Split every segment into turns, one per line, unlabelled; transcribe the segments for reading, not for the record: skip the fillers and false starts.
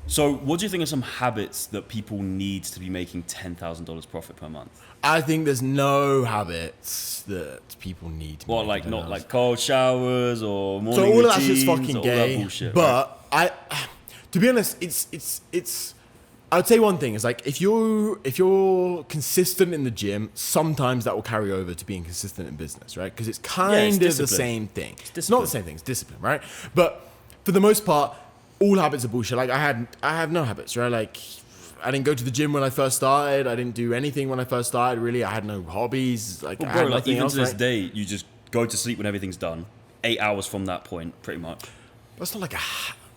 So what do you think are some habits that people need to be making $10,000 profit per month?
I think there's no habits that people need.
What, like not like cold showers or morning
So all of that
routines
shit's fucking
or all
gay.
that bullshit,
But to be honest, it's. I would say one thing is like if you're consistent in the gym, sometimes that will carry over to being consistent in business, right? Because it's kind of the same thing. It's not the same thing. It's discipline, right? But for the most part, all habits are bullshit. Like I have no habits, right? Like I didn't go to the gym when I first started. I didn't do anything when I first started. Really, I had no hobbies. Like,
Well,
I
bro,
had
like
nothing
even
else,
to this
right?
day, you just go to sleep when everything's done. 8 hours from that point, pretty much.
That's not like a.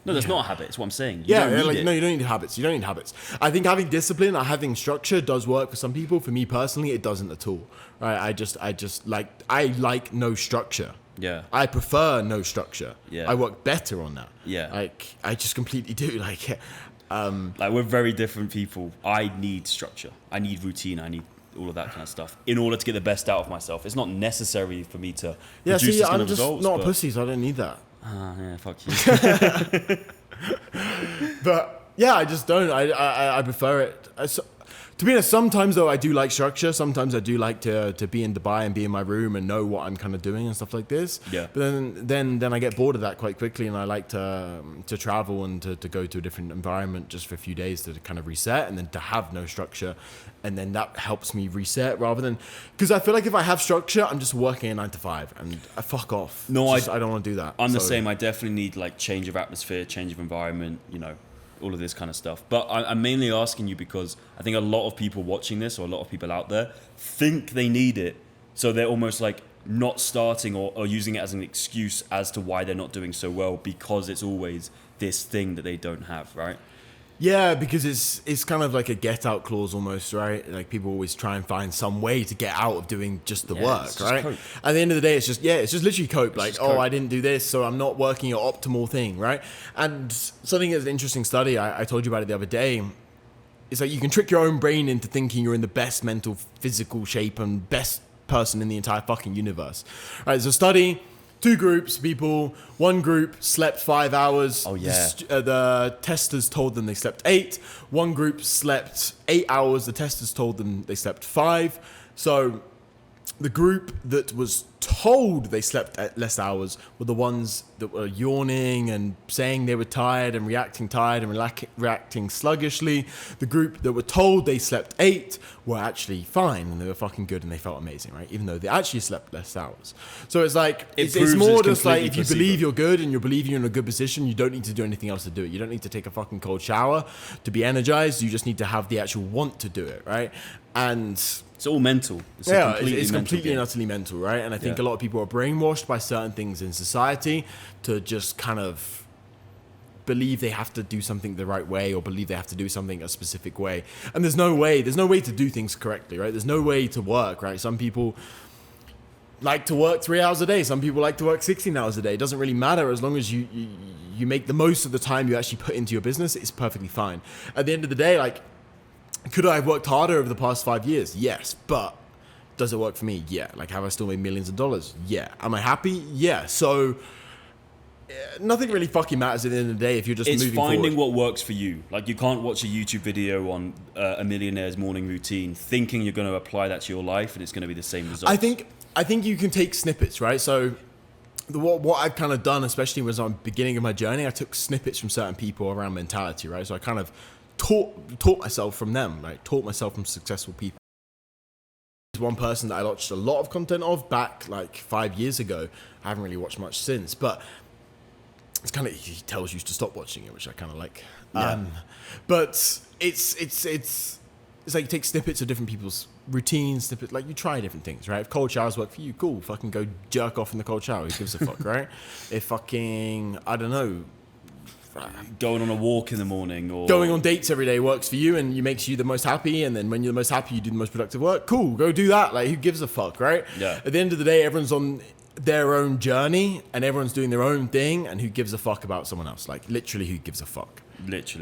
No, that's not a habit. It's what I'm saying. You
Yeah,
don't need
like
it.
no, you don't need habits. You don't need habits. I think having discipline or having structure does work for some people. For me personally, it doesn't at all. Right? I like no structure.
Yeah.
I prefer no structure.
Yeah.
I work better on that.
Yeah.
Like I just completely do. Like,
Like we're very different people. I need structure. I need routine. I need all of that kind of stuff in order to get the best out of myself. It's not necessary for me to
yeah.
produce
See,
this kind
I'm
of
just
results.
not a pussy, so I don't need that.
Yeah, fuck you.
But yeah, I just don't. I prefer it. To be honest, sometimes though I do like structure. Sometimes I do like to be in Dubai and be in my room and know what I'm kind of doing and stuff like this.
Yeah.
But then I get bored of that quite quickly, and I like to travel and to go to a different environment just for a few days to kind of reset, and then to have no structure, and then that helps me reset rather than because I feel like if I have structure, I'm just working a 9 to 5 and I fuck off.
No,
I don't want to do that.
I'm the same. I definitely need like change of atmosphere, change of environment, you know, all of this kind of stuff. But I'm mainly asking you because I think a lot of people watching this or a lot of people out there think they need it. So they're almost like not starting or using it as an excuse as to why they're not doing so well because it's always this thing that they don't have, right?
Yeah, because it's kind of like a get out clause almost, right? Like people always try and find some way to get out of doing just the work,
it's just
right?
cope.
At the end of the day, it's just literally cope. Like,
just cope.
I didn't do this, so I'm not working an optimal thing, right? And something that's an interesting study, I told you about it the other day, is like you can trick your own brain into thinking you're in the best mental, physical shape and best person in the entire fucking universe. Right, there's a study. 2 groups, people. One group slept 5 hours.
Oh, yeah.
The testers told them they slept 8. One group slept 8 hours. The testers told them they slept 5. So the group that was told they slept at less hours were the ones that were yawning and saying they were tired and reacting reacting sluggishly. The group that were told they slept 8 were actually fine and they were fucking good and they felt amazing, right? Even though they actually slept less hours. So it's like, it's more just like if you believe you're good and you believe you're in a good position, you don't need to do anything else to do it. You don't need to take a fucking cold shower to be energized. You just need to have the actual want to do it, right? And
it's all mental. It's
completely and utterly mental, right? And I think a lot of people are brainwashed by certain things in society to just kind of believe they have to do something the right way or believe they have to do something a specific way. And there's no way to do things correctly, right? There's no way to work, right? Some people like to work 3 hours a day. Some people like to work 16 hours a day. It doesn't really matter as long as you make the most of the time you actually put into your business. It's perfectly fine. At the end of the day, like, could I have worked harder over the past 5 years? Yes, but does it work for me? Yeah. Like, have I still made millions of dollars? Yeah. Am I happy? Yeah. So nothing really fucking matters at the end of the day if you're just moving forward.
It's finding what works for you. Like, you can't watch a YouTube video on a millionaire's morning routine thinking you're going to apply that to your life and it's going to be the same result.
I think you can take snippets, right? So what I've kind of done, especially was on the beginning of my journey, I took snippets from certain people around mentality, right? So I kind of taught myself from them, right? Taught myself from successful people. One person that I watched a lot of content of back like 5 years ago. I haven't really watched much since, but it's kind of, he tells you to stop watching it, which I kind of like.
Yeah.
But it's like you take snippets of different people's routines, snippets, like you try different things, right? If cold showers work for you, cool. Fucking go jerk off in the cold shower. Who gives a fuck, right? If fucking, I don't know,
going on a walk in the morning or
going on dates every day works for you and you makes you the most happy, and then when you're the most happy you do the most productive work, cool, go do that. Like, who gives a fuck, right?
Yeah.
At the end of the day, everyone's on their own journey and everyone's doing their own thing, and who gives a fuck about someone else? Like, literally, who gives a fuck?
literally